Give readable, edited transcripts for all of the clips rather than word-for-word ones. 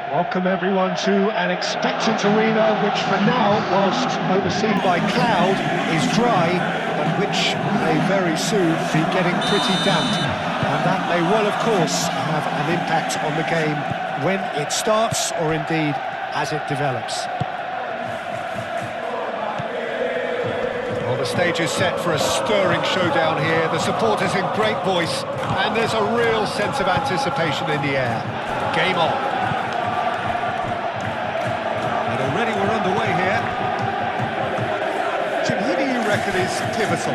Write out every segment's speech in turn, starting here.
Welcome everyone to an expectant arena which for now, whilst overseen by cloud, is dry, but which may very soon be getting pretty damp. And that may well, of course, have an impact on the game when it starts, or indeed as it develops. Well, the stage is set for a stirring showdown here. The supporters in great voice, and there's a real sense of anticipation in the air. Game on. Already we're underway here. Jim, who do you reckon is pivotal?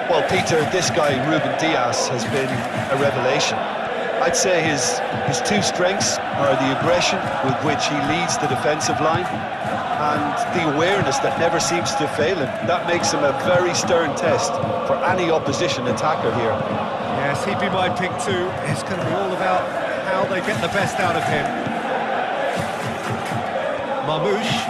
Well, Peter, this guy, Ruben Dias, has been a revelation. I'd say his two strengths are the aggression with which he leads the defensive line and the awareness that never seems to fail him. That makes him a very stern test for any opposition attacker here. Yes, he'd be my pick too. It's going to be all about how they get the best out of him. Mamouche.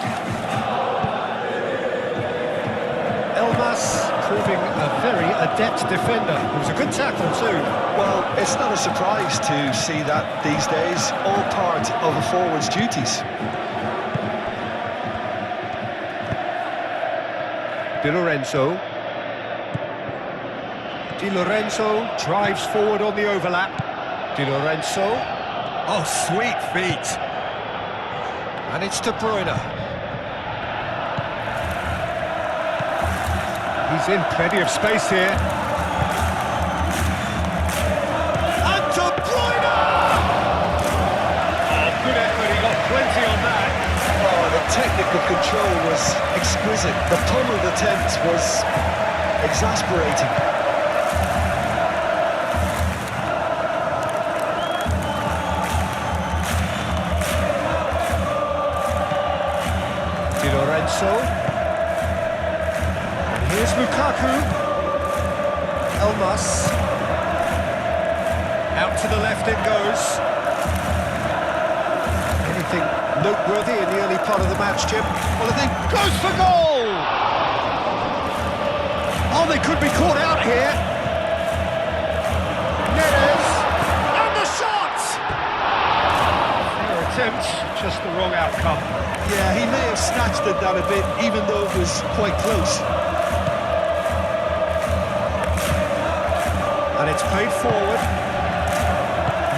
Elmas proving a very adept defender. It was a good tackle too. Well, it's not a surprise to see that these days, all part of a forward's duties. Di Lorenzo drives forward on the overlap. Di Lorenzo. Oh, sweet feet. And it's De Bruyne. He's in plenty of space here. And De Bruyne! Oh, good effort, he got plenty on that. Oh, the technical control was exquisite. The pummeled attempt was exasperating. Lorenzo. And here's Lukaku. Elmas. Out to the left it goes. Anything noteworthy in the early part of the match, Jim? Well, I think goes for goal! Oh, they could be caught out here. Neres. And the shot! Fair attempt, just the wrong outcome. Yeah, he may have snatched at that a bit, even though it was quite close. And it's played forward.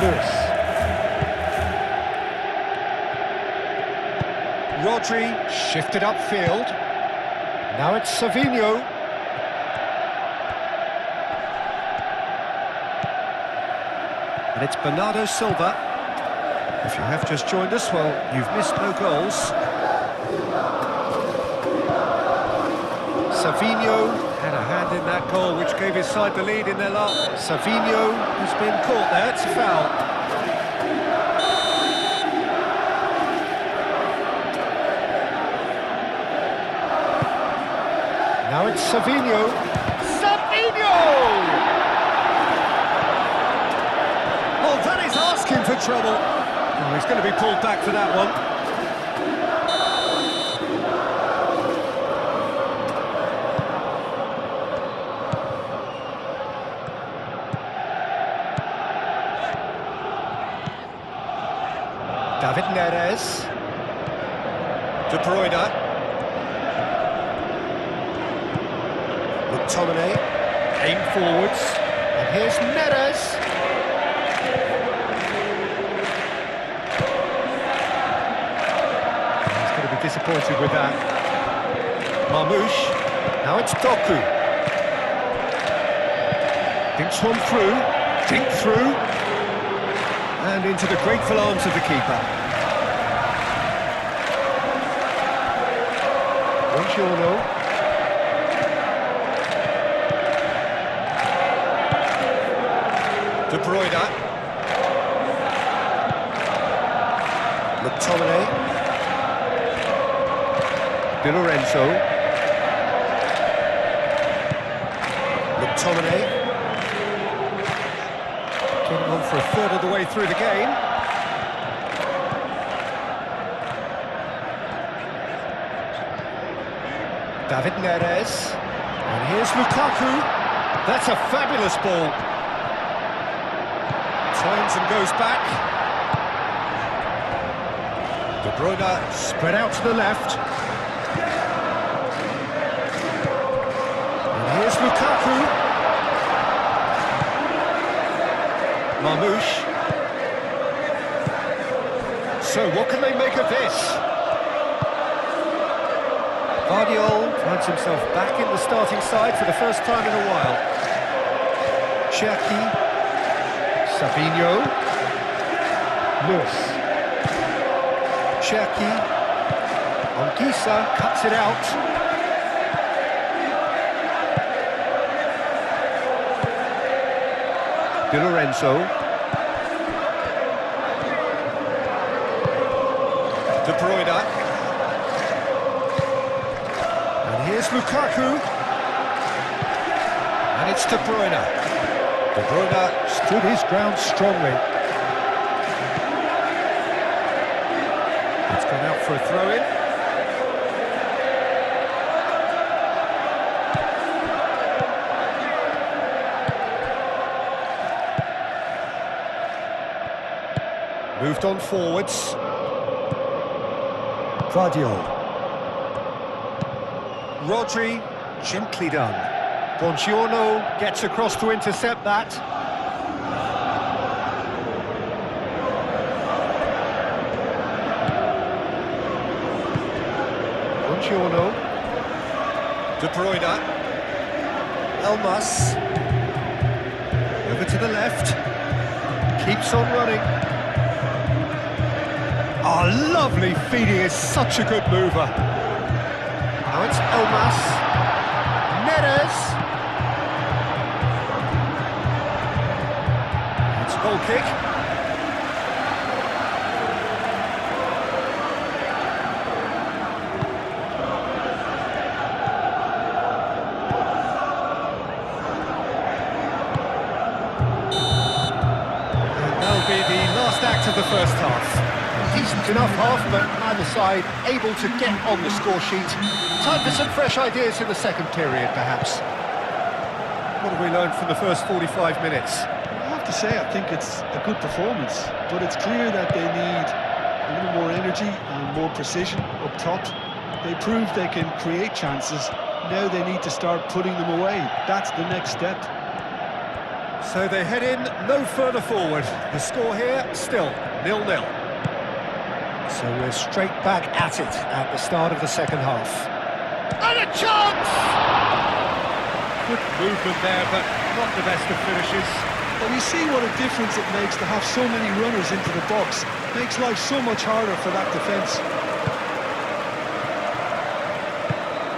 Lewis. Rodri shifted upfield. Now it's Savinho. And it's Bernardo Silva. If you have just joined us, well, you've missed no goals. Savinho had a hand in that goal, which gave his side the lead in their last. Savinho has been caught there, it's a foul. Now it's Savinho. Savinho! Oh, that is asking for trouble. Oh, he's going to be pulled back for that one. David Neres. De Bruyne. McTominay. Aim forwards. And here's Neres. Disappointed with that. Mamouche. Now it's Doku. Dinks one through. Dink through. And into the grateful arms of the keeper. Buongiorno. De Bruyne. McTominay. Di Lorenzo. McTominay. Getting on for a third of the way through the game. David Neres. And here's Lukaku. That's a fabulous ball. Turns and goes back. Bruyne spread out to the left. And here's Lukaku. Marmoush. So what can they make of this? Guardiola finds himself back in the starting side for the first time in a while. Cherki. Savinho. Lewis. Cherki. Anguissa cuts it out. Di Lorenzo. De Bruyne. And here's Lukaku. And it's De Bruyne. De Bruyne stood his ground strongly. It's gone out for a throw-in. Moved on forwards. Guardiola. Rodri, gently done. Buongiorno gets across to intercept that. Buongiorno. De Bruyne. Elmas. Over to the left. Keeps on running. Oh, lovely feeding, is such a good mover. Now it's Elmas. Neres. It's a goal kick. And that'll be the last act of the first half. Decent enough half, but neither side able to get on the score sheet. Time for some fresh ideas in the second period, perhaps. What have we learned from the first 45 minutes? I have to say, I think it's a good performance, but it's clear that they need a little more energy and more precision up top. They proved they can create chances. Now they need to start putting them away. That's the next step. So they head in no further forward. The score here, still 0-0. So we're straight back at it at the start of the second half. And a chance! Good movement there, but not the best of finishes. Well, you see what a difference it makes to have so many runners into the box. Makes life so much harder for that defence.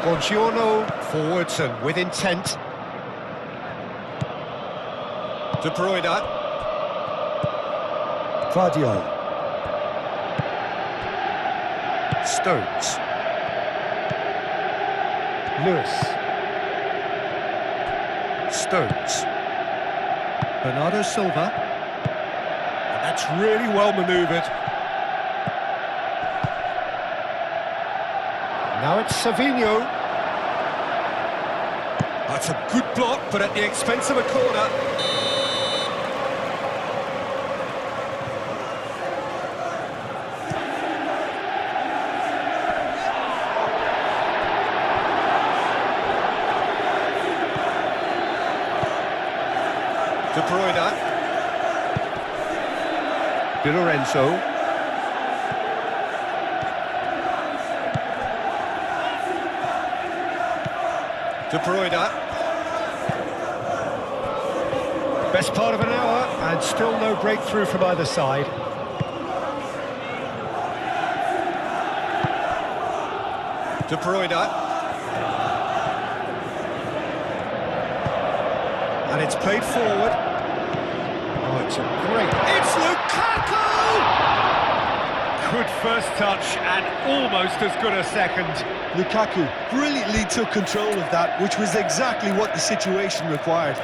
Buongiorno, forwards and with intent. De Bruyne. Guardiola. Stones. Lewis. Stones. Bernardo Silva. And that's really well manoeuvred. Now it's Savinho. That's a good block, but at the expense of a corner. De Bruyne. Di Lorenzo. De Bruyne. Best part of an hour, and still no breakthrough from either side. De Bruyne. And it's played forward. Oh, it's a great... It's Lukaku! Good first touch and almost as good a second. Lukaku brilliantly took control of that, which was exactly what the situation required.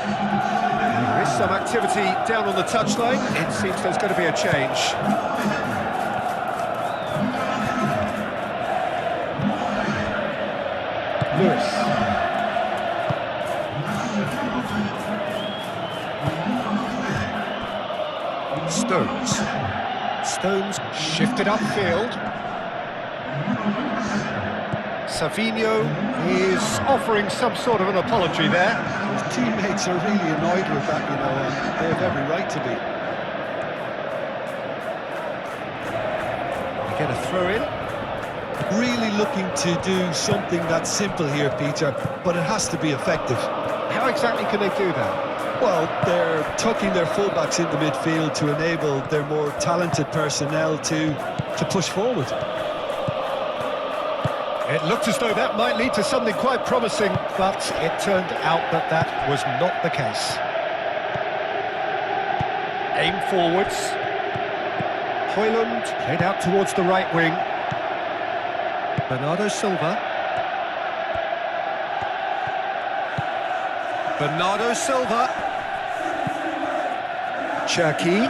There is some activity activity down on the touchline. It seems there's going to be a change. Lewis. Stones shifted upfield. Savinho is offering some sort of an apology there. His teammates are really annoyed with that, you know, and they have every right to be. They get a throw in. Really looking to do something that's simple here, Peter, but it has to be effective. How exactly can they do that? Well, they're tucking their fullbacks into midfield to enable their more talented personnel to push forward. It looked as though that might lead to something quite promising, but it turned out that that was not the case. Aim forwards. Højlund played out towards the right wing. Bernardo Silva. Bernardo Silva. Cherki.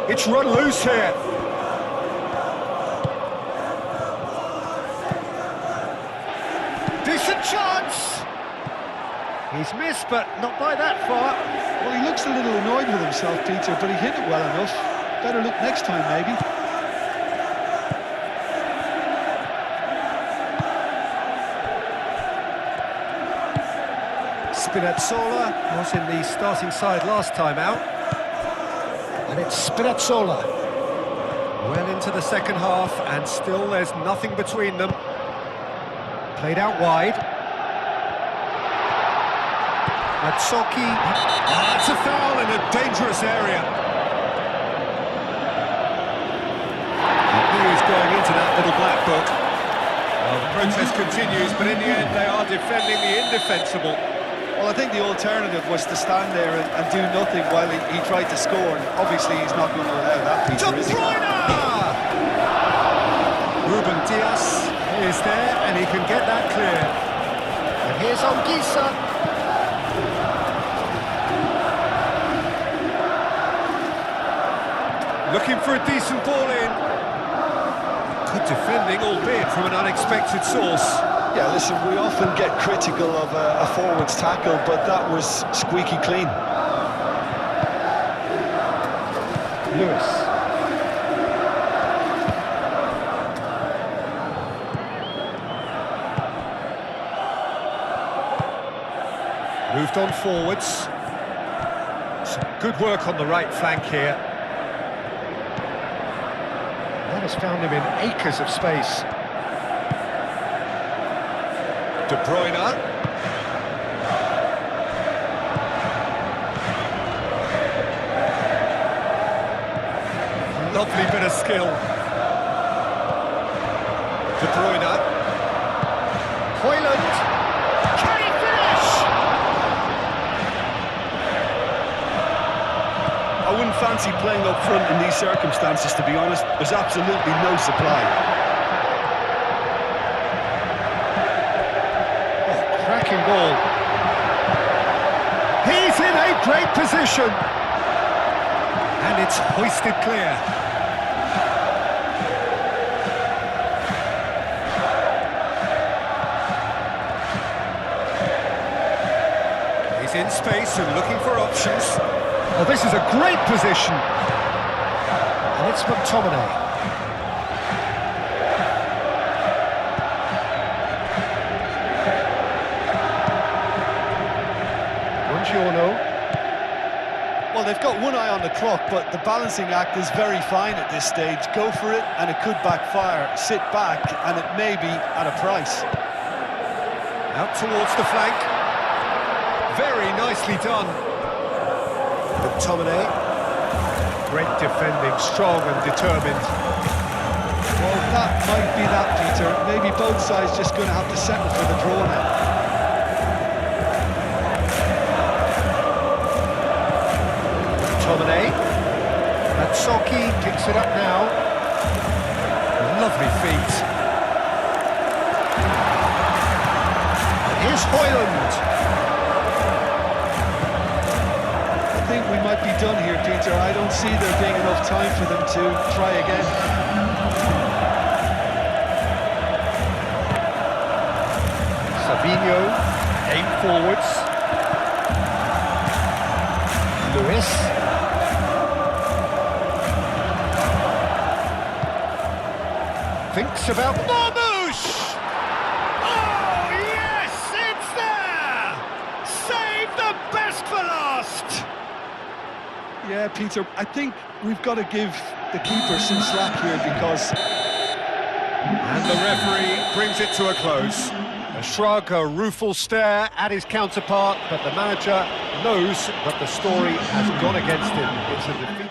It's run loose here. Decent chance. He's missed, but not by that far. Well, he looks a little annoyed with himself, Peter, but he hit it well enough. Better look next time, maybe. Spinazzola was in the starting side last time out. And it's Spinazzola. Well into the second half, and still there's nothing between them. Played out wide. Matsocchi. That's a foul in a dangerous area. He was going into that little black book. Well, the protest continues, but in the end they are defending the indefensible. Well, I think the alternative was to stand there and do nothing while he tried to score, and obviously he's not going to allow that, Peter, is he? Ruben Dias is there, and he can get that clear. And here's Anguissa. Looking for a decent ball in. Good defending, albeit from an unexpected source. Yeah, listen, we often get critical of a forward's tackle, but that was squeaky clean. Lewis. Moved on forwards. Some good work on the right flank here. That has found him in acres of space. De Bruyne. Lovely bit of skill. De Bruyne. Højlund. Can he finish? I wouldn't fancy playing up front in these circumstances, to be honest. There's absolutely no supply. Cracking ball. He's in a great position. And it's hoisted clear. He's in space and looking for options. Oh, this is a great position. And it's McTominay. Well, they've got one eye on the clock, but the balancing act is very fine at this stage. Go for it, and it could backfire. Sit back, and it may be at a price. Out towards the flank. Very nicely done. McTominay. Great defending, strong and determined. Well, that might be that, Peter. Maybe both sides just going to have to settle for the draw now. Matsocchi picks it up now. Lovely feet. And here's Højlund. done here, Peter. I don't see there being enough time for them to try again. Savinho, aim forwards. Lewis. Thinks about Marmoush! Oh, yes, it's there! Save the best for last! Yeah, Peter, I think we've got to give the keeper some slack here because... And the referee brings it to a close. A shrug, a rueful stare at his counterpart, but the manager knows that the story has gone against him. It's a defeat.